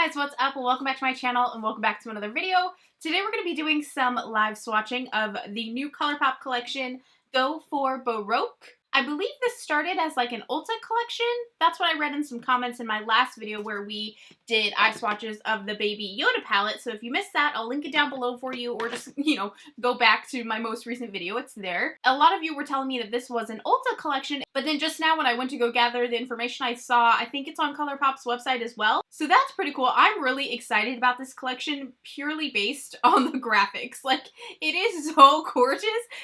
guys, what's up? Well, welcome back to my channel and welcome back to another video. Today we're going to be doing some live swatching of the new Colourpop collection, Go for Baroque. I believe this started as like an Ulta collection. That's what I read in some comments in my last video where we did eye swatches of the Baby Yoda palette. So if you missed that, I'll link it down below for you, or just, go back to my most recent video. It's there. A lot of you were telling me that this was an Ulta collection, but then just now when I went to go gather the information, I saw, I think it's on Colourpop's website as well. So that's pretty cool. I'm really excited about this collection purely based on the graphics. Like, it is so gorgeous.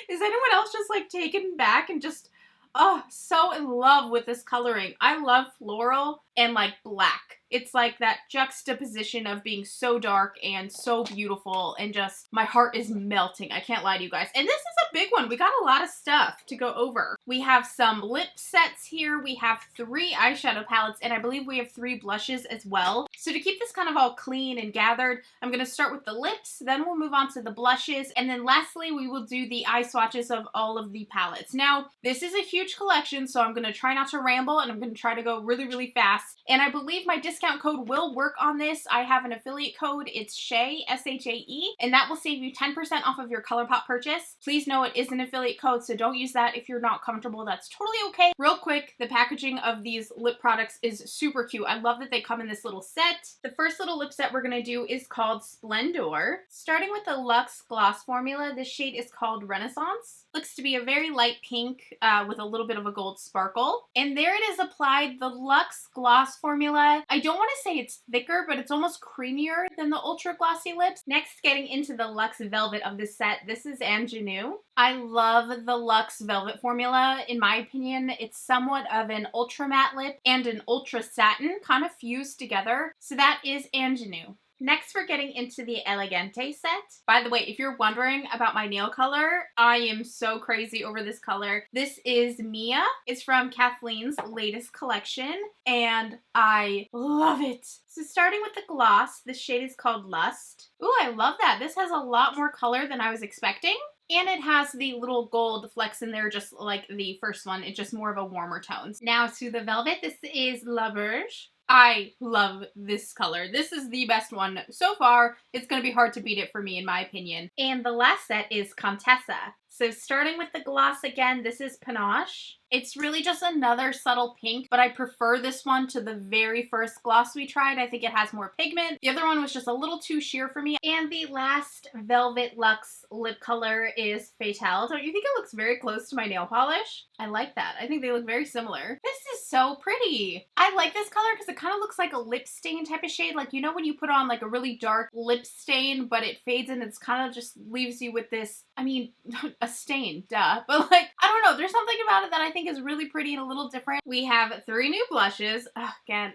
Is anyone else just like taken back and just... oh, so in love with this coloring. I love floral and like black. It's like that juxtaposition of being so dark and so beautiful, and just my heart is melting. I can't lie to you guys. And this is a big one. We got a lot of stuff to go over. We have some lip sets here. We have 3 eyeshadow palettes, and I believe we have 3 blushes as well. So to keep this kind of all clean and gathered, I'm going to start with the lips, then we'll move on to the blushes, and then lastly we will do the eye swatches of all of the palettes. Now, this is a huge collection, so I'm going to try not to ramble, and I'm going to try to go really, really fast. And I believe my discount code will work on this. I have an affiliate code. It's SHAE, S-H-A-E, and that will save you 10% off of your Colourpop purchase. Please know it is an affiliate code, so don't use that if you're not comfortable. That's totally okay. Real quick, the packaging of these lip products is super cute. I love that they come in this little set. The first little lip set we're going to do is called Splendor. Starting with the Luxe Gloss formula, this shade is called Renaissance. Looks to be a very light pink with a little bit of a gold sparkle. And there it is applied, the Luxe Gloss formula. I don't want to say it's thicker, but it's almost creamier than the ultra glossy lips. Next, getting into the Luxe Velvet of this set, this is Ingenue. I love the Luxe Velvet formula. In my opinion, it's somewhat of an ultra matte lip and an ultra satin kind of fused together. So that is Ingenue. Next, we're getting into the Elegante set. By the way, if you're wondering about my nail color, I am so crazy over this color. This is Mia. It's from Kathleen's latest collection, and I love it. So starting with the gloss, this shade is called Lust. Ooh, I love that. This has a lot more color than I was expecting. And it has the little gold flecks in there, just like the first one. It's just more of a warmer tones. Now to the Velvet, this is La Berge. I love this color. This is the best one so far. It's going to be hard to beat it for me, in my opinion. And the last set is Contessa. So starting with the gloss again, this is Panache. It's really just another subtle pink, but I prefer this one to the very first gloss we tried. I think it has more pigment. The other one was just a little too sheer for me. And the last Velvet Luxe lip color is Fatale. Don't you think it looks very close to my nail polish? I like that. I think they look very similar. This is so pretty. I like this color because it kind of looks like a lip stain type of shade. Like, you know when you put on like a really dark lip stain, but it fades and it's kind of just leaves you with this, I mean, a stain, duh. But like, I don't know, there's something about it that I think is really pretty and a little different. We have 3 new blushes. Oh, again,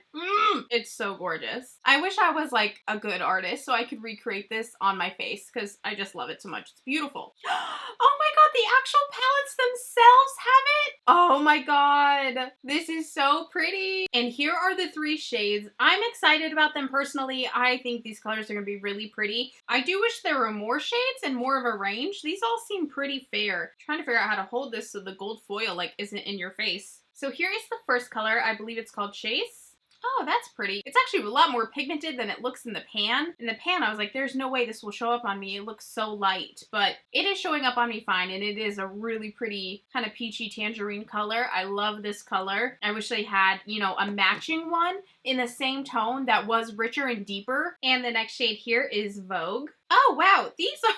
it's so gorgeous. I wish I was like a good artist so I could recreate this on my face because I just love it so much. It's beautiful. Oh my god, the actual palettes themselves have it. Oh my god, this is so pretty. And here are the 3 shades. I'm excited about them personally. I think these colors are gonna be really pretty. I do wish there were more shades and more of a range. These all seem pretty fair. I'm trying to figure out how to hold this so the gold foil like isn't in your face. So here is the first color. I believe it's called Chase. Oh, that's pretty. It's actually a lot more pigmented than it looks in the pan. In the pan, I was like, there's no way this will show up on me. It looks so light, but it is showing up on me fine, and it is a really pretty kind of peachy tangerine color. I love this color. I wish they had, a matching one in the same tone that was richer and deeper. And the next shade here is Vogue. Oh, wow. These are...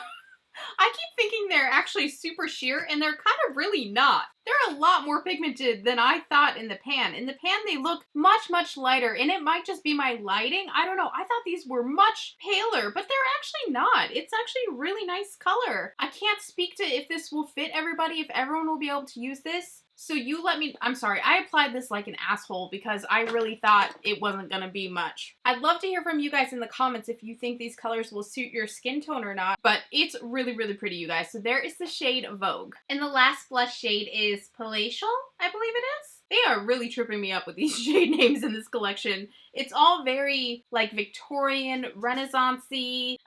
I keep thinking they're actually super sheer, and they're kind of really not. They're a lot more pigmented than I thought in the pan. In the pan, they look much, much lighter, and it might just be my lighting. I don't know. I thought these were much paler, but they're actually not. It's actually a really nice color. I can't speak to if this will fit everybody, if everyone will be able to use this. So you let me, I'm sorry, I applied this like an asshole because I really thought it wasn't gonna be much. I'd love to hear from you guys in the comments if you think these colors will suit your skin tone or not, but it's really, really pretty, you guys. So there is the shade Vogue. And the last blush shade is Palatial, I believe it is. They are really tripping me up with these shade names in this collection. It's all very like Victorian, Renaissance-y,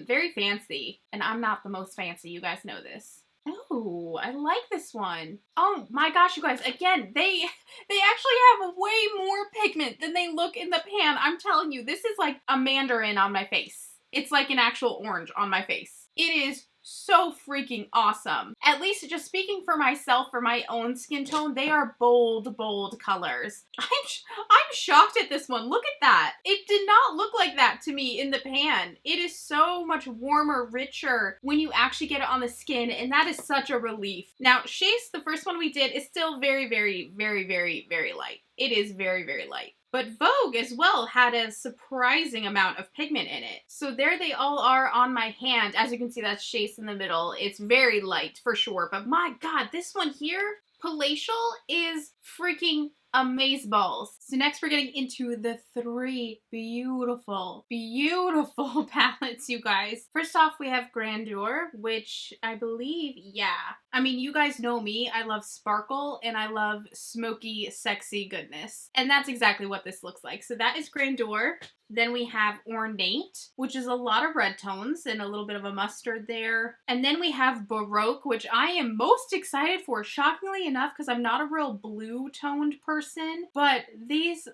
very fancy. And I'm not the most fancy, you guys know this. Oh, I like this one. Oh my gosh, you guys, again, they actually have way more pigment than they look in the pan. I'm telling you, this is like a mandarin on my face. It's like an actual orange on my face. It is so freaking awesome. At least just speaking for myself, for my own skin tone, they are bold, bold colors. I'm shocked at this one. Look at that. It did not look like that to me in the pan. It is so much warmer, richer when you actually get it on the skin, and that is such a relief. Now, Chase, the first one we did, is still very, very, very, very, very light. It is very, very light. But Vogue as well had a surprising amount of pigment in it. So there they all are on my hand. As you can see, that's Chase in the middle. It's very light for sure. But my God, this one here, Palatial, is freaking amazeballs. So next we're getting into the three beautiful, beautiful palettes, you guys. First off, we have Grandeur, which I believe, yeah. I mean, you guys know me. I love sparkle and I love smoky, sexy goodness. And that's exactly what this looks like. So that is Grandeur. Then we have Ornate, which is a lot of red tones and a little bit of a mustard there. And then we have Baroque, which I am most excited for, shockingly enough, because I'm not a real blue-toned person. But these,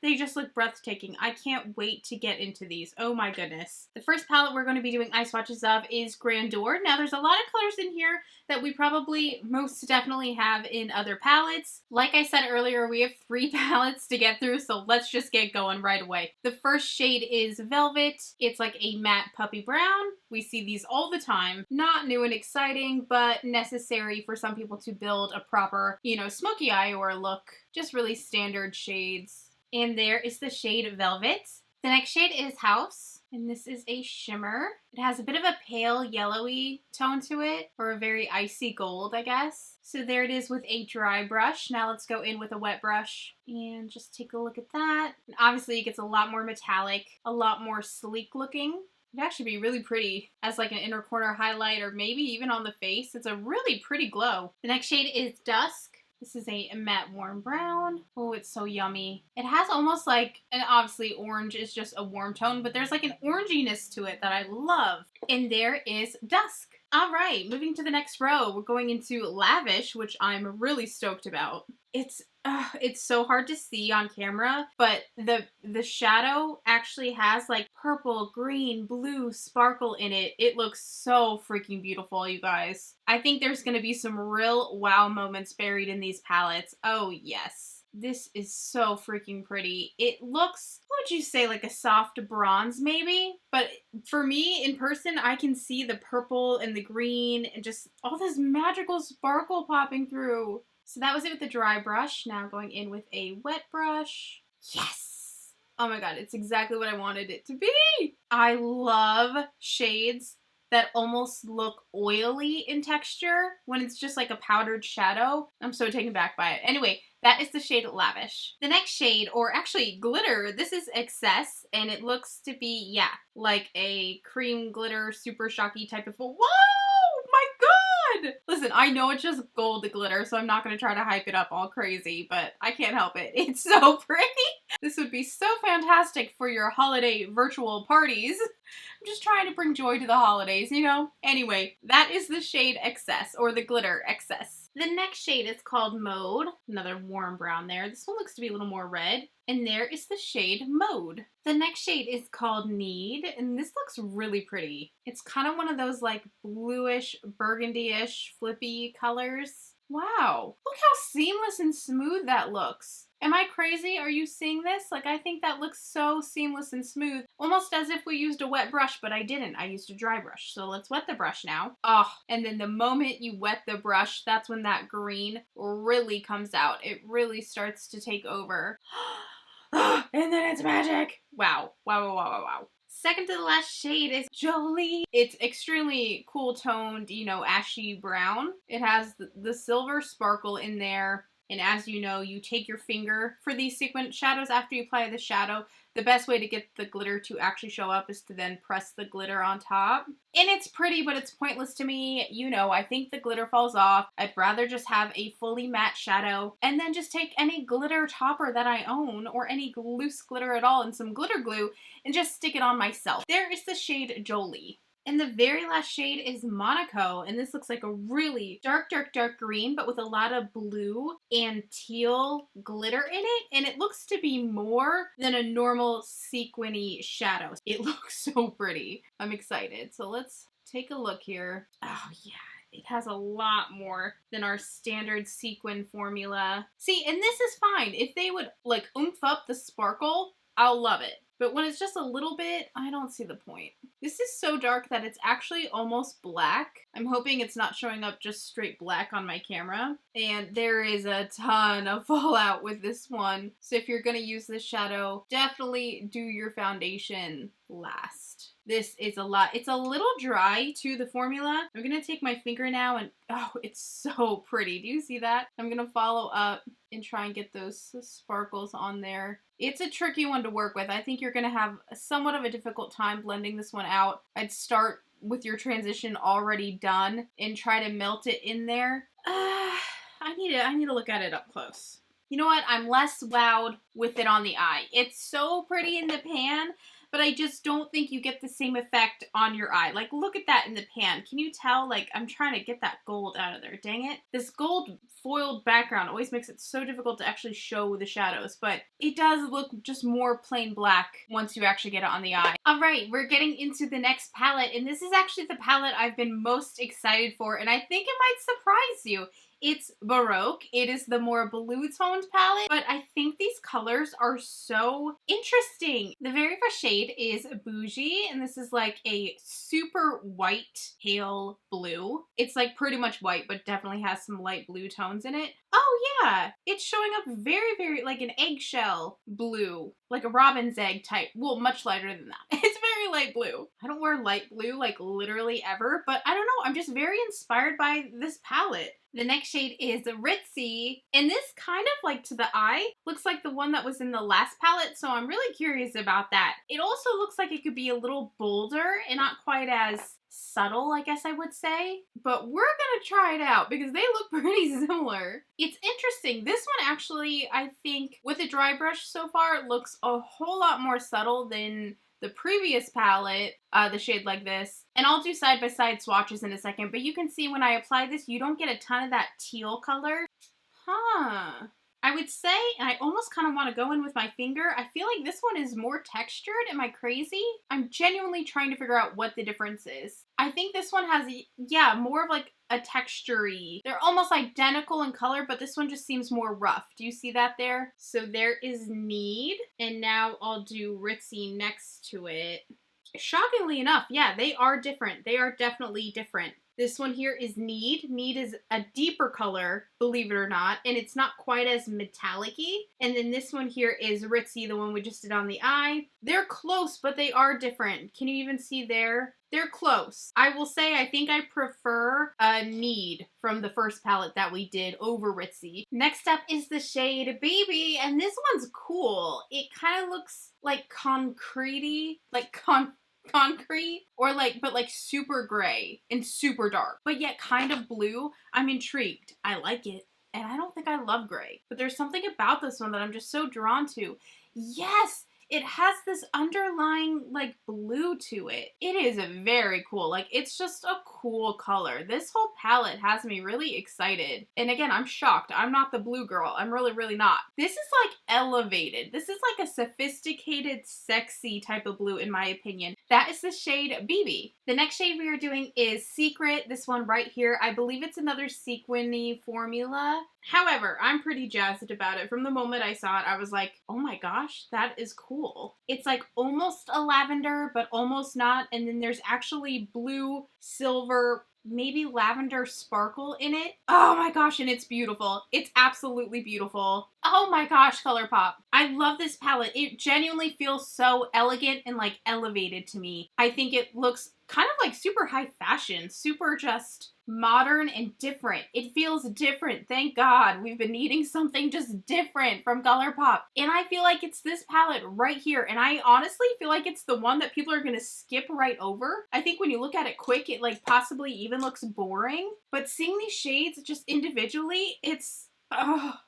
they just look breathtaking. I can't wait to get into these. Oh my goodness. The first palette we're going to be doing eye swatches of is Grandeur. Now, there's a lot of colors in here that we probably most definitely have in other palettes. Like I said earlier, we have 3 palettes to get through, so let's just get going right away. The first shade is Velvet. It's like a matte puppy brown. We see these all the time. Not new and exciting, but necessary for some people to build a proper, you know, smoky eye or look. Just really standard shades. And there is the shade Velvet. The next shade is House, and this is a shimmer. It has a bit of a pale yellowy tone to it, or a very icy gold, I guess. So there it is with a dry brush. Now let's go in with a wet brush and just take a look at that. And obviously it gets a lot more metallic, a lot more sleek looking. It'd actually be really pretty as like an inner corner highlight, or maybe even on the face. It's a really pretty glow. The next shade is Dusk. This is a matte warm brown. Oh, it's so yummy. It has almost like, and obviously orange is just a warm tone, but there's like an oranginess to it that I love. And there is Dusk. All right, moving to the next row, we're going into Lavish, which I'm really stoked about. It's so hard to see on camera, but the shadow actually has like purple, green, blue sparkle in it. It looks so freaking beautiful, you guys. I think there's going to be some real wow moments buried in these palettes. Oh, yes. This is so freaking pretty. It looks, what would you say, like a soft bronze maybe? But for me, in person, I can see the purple and the green and just all this magical sparkle popping through. So that was it with the dry brush. Now going in with a wet brush. Yes! Oh my God, it's exactly what I wanted it to be! I love shades that almost look oily in texture when it's just like a powdered shadow. I'm so taken back by it. Anyway, that is the shade Lavish. The next shade, or actually glitter, this is Excess, and it looks to be, yeah, like a cream glitter, super shocky type of, whoa! My God! Listen, I know it's just gold glitter, so I'm not going to try to hype it up all crazy, but I can't help it. It's so pretty. This would be so fantastic for your holiday virtual parties. I'm just trying to bring joy to the holidays, you know? Anyway, that is the shade Excess, or the glitter Excess. The next shade is called Mode. Another warm brown there. This one looks to be a little more red. And there is the shade Mode. The next shade is called Need, and this looks really pretty. It's kind of one of those like bluish, burgundy-ish, flippy colors. Wow, look how seamless and smooth that looks. Am I crazy? Are you seeing this? Like, I think that looks so seamless and smooth, almost as if we used a wet brush, but I didn't. I used a dry brush. So let's wet the brush now. Oh, and then the moment you wet the brush, that's when that green really comes out. It really starts to take over. And then it's magic. Wow. Wow, wow, wow, wow, wow. Second to the last shade is Jolie. It's extremely cool toned, you know, ashy brown. It has the silver sparkle in there. And as you know, you take your finger for these sequin shadows after you apply the shadow. The best way to get the glitter to actually show up is to then press the glitter on top. And it's pretty, but it's pointless to me. You know, I think the glitter falls off. I'd rather just have a fully matte shadow and then just take any glitter topper that I own or any loose glitter at all and some glitter glue and just stick it on myself. There is the shade Jolie. And the very last shade is Monaco, and this looks like a really dark, dark, dark green, but with a lot of blue and teal glitter in it, and it looks to be more than a normal sequiny shadow. It looks so pretty. I'm excited. So let's take a look here. Oh yeah. It has a lot more than our standard sequin formula. See, and this is fine. If they would like oomph up the sparkle, I'll love it. But when it's just a little bit, I don't see the point. This is so dark that it's actually almost black. I'm hoping it's not showing up just straight black on my camera. And there is a ton of fallout with this one. So if you're gonna use this shadow, definitely do your foundation last. This is a lot. It's a little dry to the formula. I'm gonna take my finger now and, oh, it's so pretty. Do you see that? I'm gonna follow up and try and get those sparkles on there. It's a tricky one to work with. I think you're gonna have somewhat of a difficult time blending this one out. I'd start with your transition already done and try to melt it in there. I need to look at it up close. You know what? I'm less wowed with it on the eye. It's so pretty in the pan, but I just don't think you get the same effect on your eye. Like, look at that in the pan. Can you tell? Like, I'm trying to get that gold out of there. Dang it. This gold foiled background always makes it so difficult to actually show the shadows, but it does look just more plain black once you actually get it on the eye. All right, we're getting into the next palette, and this is actually the palette I've been most excited for, and I think it might surprise you. It's Baroque. It is the more blue toned palette, but I think these colors are so interesting. The very first shade is Bougie, and this is like a super white pale blue. It's like pretty much white, but definitely has some light blue tones in it. Oh yeah, it's showing up very, very like an eggshell blue, like a robin's egg type. Well, much lighter than that. It's very light blue. I don't wear light blue like literally ever, but I don't know. I'm just very inspired by this palette. The next shade is Ritzy, and this kind of like to the eye looks like the one that was in the last palette, so I'm really curious about that. It also looks like it could be a little bolder and not quite as subtle, I guess I would say, but we're gonna try it out because they look pretty similar. It's interesting. This one actually, I think with a dry brush so far, it looks a whole lot more subtle than the previous palette, the shade like this. And I'll do side-by-side swatches in a second, but you can see when I apply this, you don't get a ton of that teal color. Huh. I would say, and I almost kind of want to go in with my finger, I feel like this one is more textured. Am I crazy? I'm genuinely trying to figure out what the difference is. I think this one has, yeah, more of like a texture-y. They're almost identical in color, but this one just seems more rough. Do you see that there? So there is Need, and now I'll do Ritzy next to it. Shockingly enough, yeah, they are different. They are definitely different. This one here is Need. Need is a deeper color, believe it or not, and it's not quite as metallic-y. And then this one here is Ritzy, the one we just did on the eye. They're close, but they are different. Can you even see there? They're close. I will say I think I prefer Need from the first palette that we did over Ritzy. Next up is the shade Baby, and this one's cool. It kind of looks like concrete-y, like concrete, or like, but like super gray and super dark, but yet kind of blue. I'm intrigued. I like it. And I don't think I love gray, but there's something about this one that I'm just so drawn to. Yes! It has this underlying like blue to it. It is very cool. Like, it's just a cool color. This whole palette has me really excited. And again, I'm shocked. I'm not the blue girl. I'm really, really not. This is like elevated. This is like a sophisticated, sexy type of blue in my opinion. That is the shade BB. The next shade we are doing is Secret. This one right here. I believe it's another sequin-y formula. However, I'm pretty jazzed about it. From the moment I saw it, I was like, oh my gosh, that is cool. It's like almost a lavender, but almost not. And then there's actually blue, silver, maybe lavender sparkle in it. Oh my gosh, and it's beautiful. It's absolutely beautiful. Oh my gosh, Colourpop. I love this palette. It genuinely feels so elegant and like elevated to me. I think it looks kind of like super high fashion, super just modern and different. It feels different. Thank God. We've been needing something just different from Colourpop. And I feel like it's this palette right here. And I honestly feel like it's the one that people are going to skip right over. I think when you look at it quick, it like possibly even looks boring. But seeing these shades just individually, it's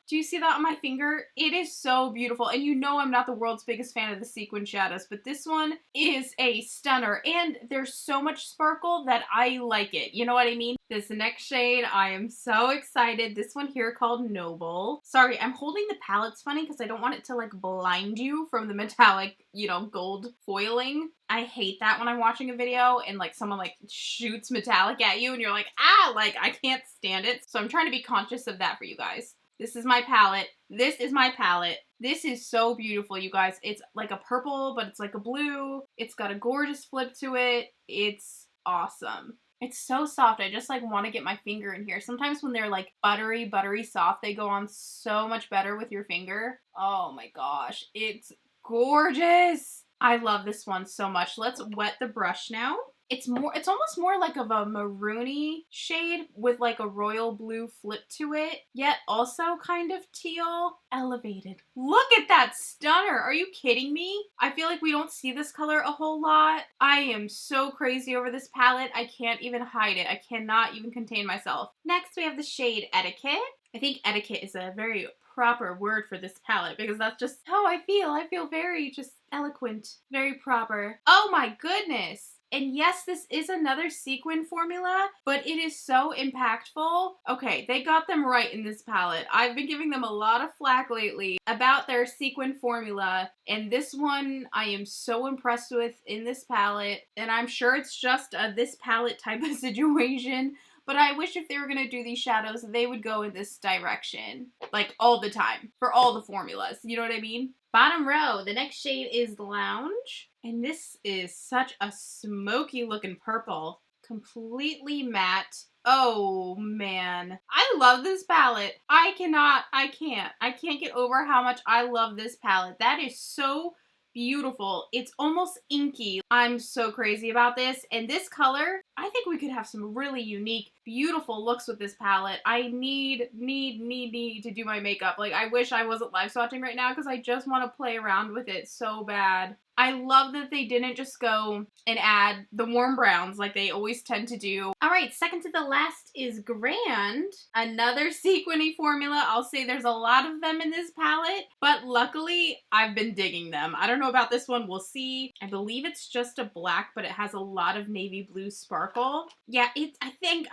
Do you see that on my finger? It is so beautiful. And you know I'm not the world's biggest fan of the sequin shadows, but this one is a stunner. And there's so much sparkle that I like it. You know what I mean? This next shade, I am so excited. This one here called Noble. Sorry, I'm holding the palette's funny because I don't want it to like blind you from the metallic, you know, gold foiling. I hate that when I'm watching a video and like someone like shoots metallic at you and you're like, ah, like I can't stand it. So I'm trying to be conscious of that for you guys. This is my palette. This is my palette. This is so beautiful, you guys. It's like a purple, but it's like a blue. It's got a gorgeous flip to it. It's awesome. It's so soft. I just like want to get my finger in here. Sometimes when they're like buttery soft, they go on so much better with your finger. Oh my gosh. It's gorgeous. I love this one so much. Let's wet the brush now. It's almost more like of a maroony shade with like a royal blue flip to it, yet also kind of teal. Elevated. Look at that stunner. Are you kidding me? I feel like we don't see this color a whole lot. I am so crazy over this palette. I can't even hide it. I cannot even contain myself. Next, we have the shade Etiquette. I think etiquette is a very proper word for this palette because that's just how I feel. I feel very just eloquent, very proper. Oh my goodness. And yes, this is another sequin formula, but it is so impactful. Okay, they got them right in this palette. I've been giving them a lot of flack lately about their sequin formula, and this one I am so impressed with in this palette, and I'm sure it's just a this palette type of situation, but I wish if they were going to do these shadows, they would go in this direction, like all the time, for all the formulas, you know what I mean? Bottom row, the next shade is Lounge. And this is such a smoky looking purple. Completely matte. Oh man. I love this palette. I can't get over how much I love this palette. That is so beautiful. It's almost inky. I'm so crazy about this. And this color, I think we could have some really unique, beautiful looks with this palette. I need to do my makeup. Like, I wish I wasn't live swatching right now because I just want to play around with it so bad. I love that they didn't just go and add the warm browns like they always tend to do. All right, second to the last is Grand. Another sequiny formula. I'll say there's a lot of them in this palette, but luckily I've been digging them. I don't know about this one. We'll see. I believe it's just a black, but it has a lot of navy blue sparkle. Yeah, I think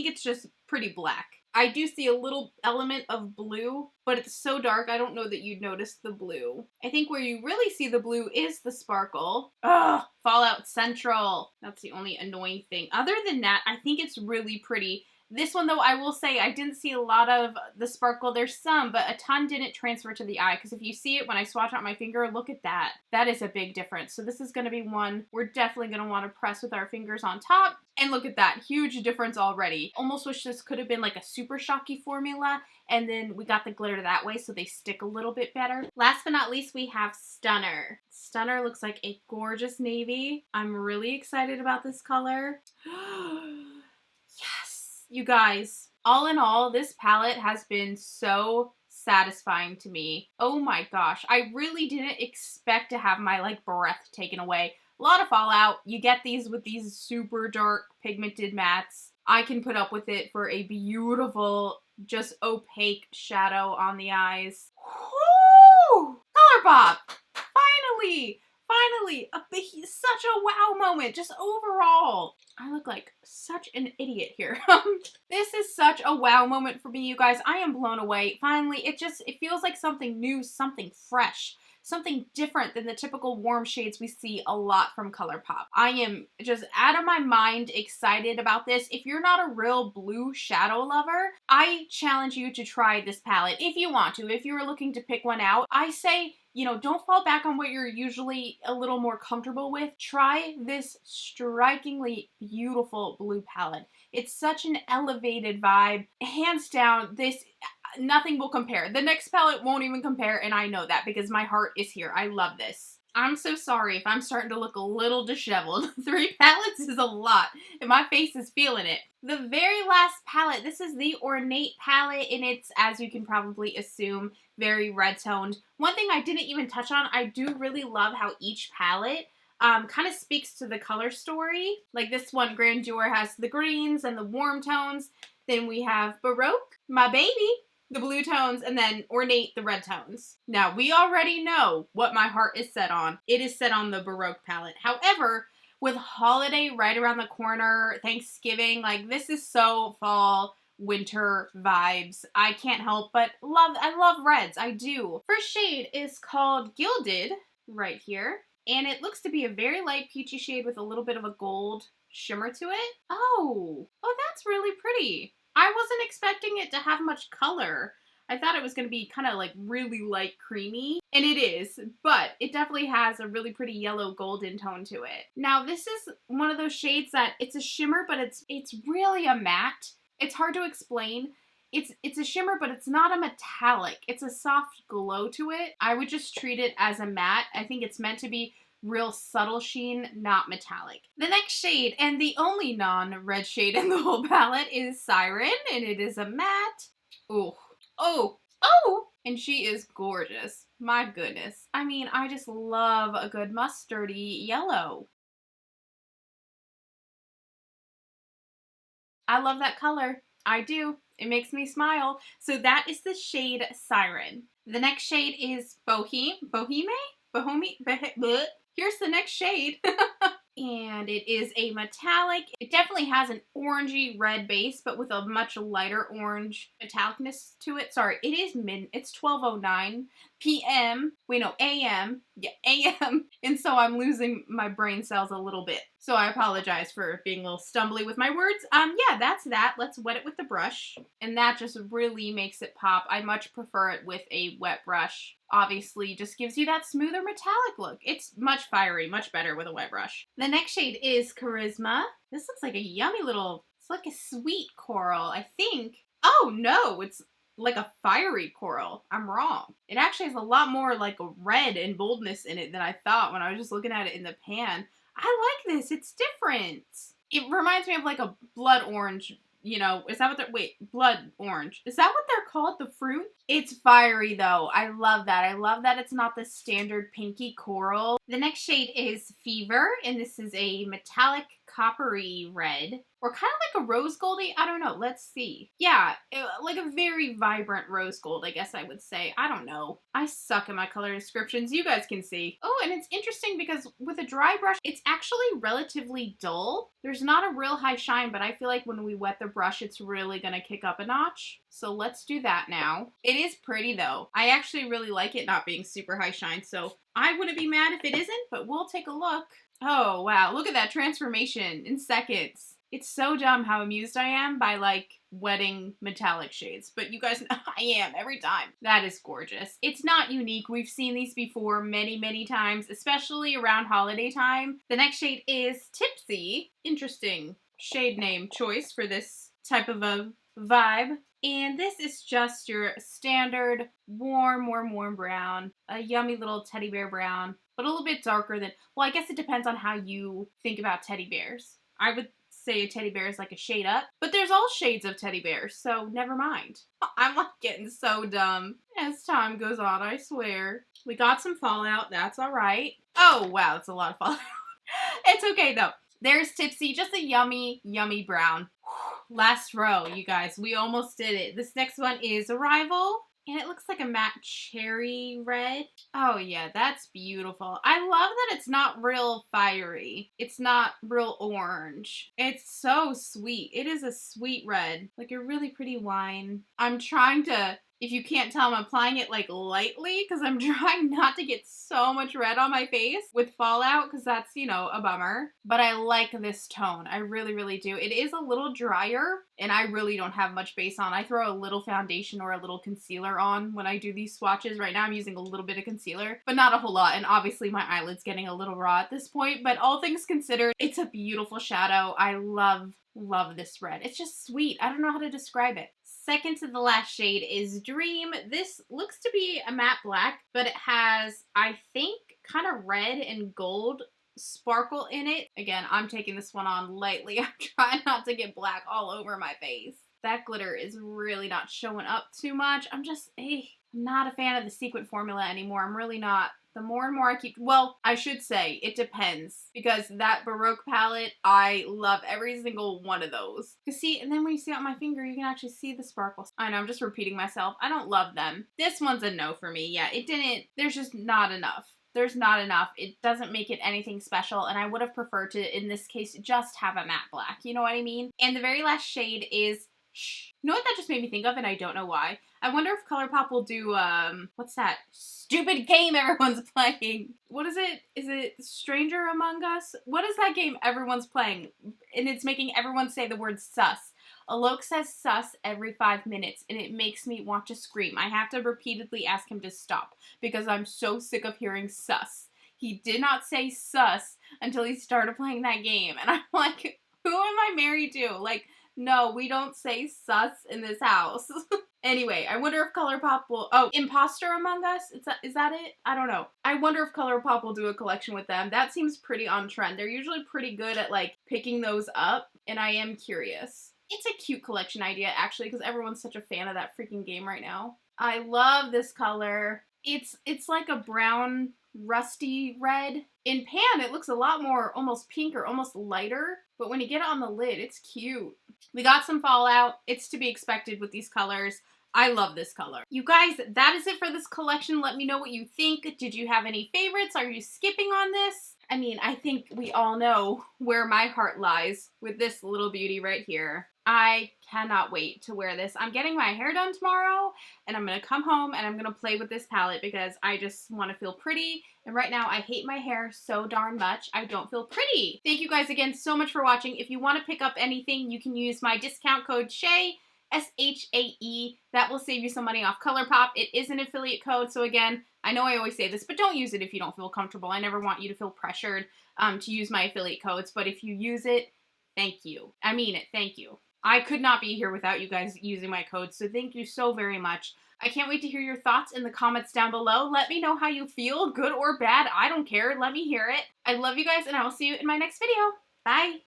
it's just pretty black. I do see a little element of blue, but it's so dark I don't know that you'd notice the blue. I think where you really see the blue is the sparkle. Ugh, Fallout Central. That's the only annoying thing. Other than that, I think it's really pretty. This one, though, I will say I didn't see a lot of the sparkle. There's some, but a ton didn't transfer to the eye. Because if you see it when I swatch out my finger, look at that. That is a big difference. So this is going to be one we're definitely going to want to press with our fingers on top. And look at that. Huge difference already. Almost wish this could have been like a super shocky formula. And then we got the glitter that way so they stick a little bit better. Last but not least, we have Stunner. Stunner looks like a gorgeous navy. I'm really excited about this color. Yes. You guys, all in all, this palette has been so satisfying to me. Oh my gosh. I really didn't expect to have my like breath taken away. A lot of fallout. You get these with these super dark pigmented mattes. I can put up with it for a beautiful, just opaque shadow on the eyes. Woo! Colourpop! Finally! Finally! Such a wow moment, just overall. I look like such an idiot here. This is such a wow moment for me, you guys. I am blown away. Finally, it feels like something new, something fresh. Something different than the typical warm shades we see a lot from Colourpop. I am just out of my mind excited about this. If you're not a real blue shadow lover, I challenge you to try this palette if you want to. If you were looking to pick one out, I say, you know, don't fall back on what you're usually a little more comfortable with. Try this strikingly beautiful blue palette. It's such an elevated vibe. Hands down, nothing will compare. The next palette won't even compare, and I know that because my heart is here. I love this. I'm so sorry if I'm starting to look a little disheveled. 3 palettes is a lot, and my face is feeling it. The very last palette, this is the Ornate palette, and it's, as you can probably assume, very red-toned. One thing I didn't even touch on, I do really love how each palette kind of speaks to the color story. Like this one, Grandeur, has the greens and the warm tones. Then we have Baroque, my baby. the blue tones, and then Ornate, the red tones. Now, we already know what my heart is set on. It is set on the Baroque palette. However, with holiday right around the corner, Thanksgiving, like this is so fall, winter vibes. I can't help but I love reds. I do. First shade is called Gilded right here. And it looks to be a very light peachy shade with a little bit of a gold shimmer to it. Oh, that's really pretty. I wasn't expecting it to have much color. I thought it was going to be kind of like really light creamy, and it is, but it definitely has a really pretty yellow golden tone to it. Now, this is one of those shades that it's a shimmer, but it's really a matte. It's hard to explain. It's a shimmer, but it's not a metallic. It's a soft glow to it. I would just treat it as a matte. I think it's meant to be real subtle sheen, not metallic. The next shade, and the only non-red shade in the whole palette, is Siren, and it is a matte. Ooh. Oh! And she is gorgeous. My goodness. I mean, I just love a good mustardy yellow. I love that color. I do. It makes me smile. So that is the shade Siren. The next shade is Boheme. Here's the next shade. And it is a metallic. It definitely has an orangey red base, but with a much lighter orange metallicness to it. Sorry, it is it's 12:09 p.m. Wait, no, a.m. Yeah, a.m. And so I'm losing my brain cells a little bit. So I apologize for being a little stumbly with my words. Yeah, that's that. Let's wet it with the brush. And that just really makes it pop. I much prefer it with a wet brush. Obviously, just gives you that smoother metallic look. It's much fiery, much better with a wet brush. The next shade is Charisma. This looks like a yummy little, it's like a sweet coral, I think. Oh no, it's like a fiery coral. I'm wrong. It actually has a lot more like a red and boldness in it than I thought when I was just looking at it in the pan. I like this. It's different. It reminds me of like a blood orange. You know, is that what they're, wait, blood orange. Is that what they're called, the fruit? It's fiery though. I love that. I love that it's not the standard pinky coral. The next shade is Fever, and this is a metallic coppery red. Or kind of like a rose goldy. I don't know. Let's see. Yeah, like a very vibrant rose gold, I guess I would say. I don't know. I suck at my color descriptions. You guys can see. Oh, and it's interesting because with a dry brush, it's actually relatively dull. There's not a real high shine, but I feel like when we wet the brush, it's really going to kick up a notch. So let's do that now. It is pretty though. I actually really like it not being super high shine, so I wouldn't be mad if it isn't, but we'll take a look. Oh, wow. Look at that transformation in seconds. It's so dumb how amused I am by, like, wetting metallic shades. But you guys know I am every time. That is gorgeous. It's not unique. We've seen these before many, many times, especially around holiday time. The next shade is Tipsy. Interesting shade name choice for this type of a vibe. And this is just your standard warm brown. A yummy little teddy bear brown. But a little bit darker than... Well, I guess it depends on how you think about teddy bears. I would say a teddy bear is like a shade up, but there's all shades of teddy bears, so never mind. I'm like getting so dumb as time goes on, I swear. We got some fallout, that's alright. Oh wow, that's a lot of fallout. It's okay though. There's Tipsy, just a yummy, yummy brown. Last row, you guys, we almost did it. This next one is Arrival. And it looks like a matte cherry red. Oh yeah, that's beautiful. I love that it's not real fiery. It's not real orange. It's so sweet. It is a sweet red. Like a really pretty wine. I'm trying to, if you can't tell, I'm applying it like lightly because I'm trying not to get so much red on my face with fallout because that's, you know, a bummer. But I like this tone. I really, really do. It is a little drier and I really don't have much base on. I throw a little foundation or a little concealer on when I do these swatches. Right now I'm using a little bit of concealer, but not a whole lot. And obviously my eyelid's getting a little raw at this point, but all things considered, it's a beautiful shadow. I love this red. It's just sweet. I don't know how to describe it. Second to the last shade is Dream. This looks to be a matte black, but it has, I think, kind of red and gold sparkle in it. Again, I'm taking this one on lightly. I'm trying not to get black all over my face. That glitter is really not showing up too much. I'm just, I'm not a fan of the sequin formula anymore. I'm really not The more and more I keep, well, I should say it depends, because that Baroque palette, I love every single one of those. Cause see, and then when you see it on my finger, you can actually see the sparkles. I know, I'm just repeating myself. I don't love them. This one's a no for me. Yeah, it didn't, there's just not enough. There's not enough. It doesn't make it anything special, and I would have preferred to, in this case, just have a matte black. You know what I mean? And the very last shade is Shh. You know what that just made me think of, and I don't know why? I wonder if Colourpop will do, what's that stupid game everyone's playing? What is it? Is it Stranger Among Us? What is that game everyone's playing? And it's making everyone say the word sus. Alok says sus every 5 minutes, and it makes me want to scream. I have to repeatedly ask him to stop, because I'm so sick of hearing sus. He did not say sus until he started playing that game, and I'm like, who am I married to? Like, no, we don't say sus in this house. Anyway, I wonder if Colourpop will... Oh, Imposter Among Us? Is that it? I don't know. I wonder if Colourpop will do a collection with them. That seems pretty on trend. They're usually pretty good at, like, picking those up, and I am curious. It's a cute collection idea, actually, because everyone's such a fan of that freaking game right now. I love this color. It's like a brown, rusty red. In pan, it looks a lot more almost pink or almost lighter, but when you get it on the lid, it's cute. We got some fallout. It's to be expected with these colors. I love this color. You guys, that is it for this collection. Let me know what you think. Did you have any favorites? Are you skipping on this? I mean, I think we all know where my heart lies with this little beauty right here. I cannot wait to wear this. I'm getting my hair done tomorrow, and I'm going to come home and I'm going to play with this palette because I just want to feel pretty. And right now, I hate my hair so darn much. I don't feel pretty. Thank you guys again so much for watching. If you want to pick up anything, you can use my discount code SHAE, S-H-A-E. That will save you some money off Colourpop. It is an affiliate code, so again, I know I always say this, but don't use it if you don't feel comfortable. I never want you to feel pressured to use my affiliate codes, but if you use it, thank you. I mean it. Thank you. I could not be here without you guys using my code, so thank you so very much. I can't wait to hear your thoughts in the comments down below. Let me know how you feel, good or bad. I don't care. Let me hear it. I love you guys, and I will see you in my next video. Bye!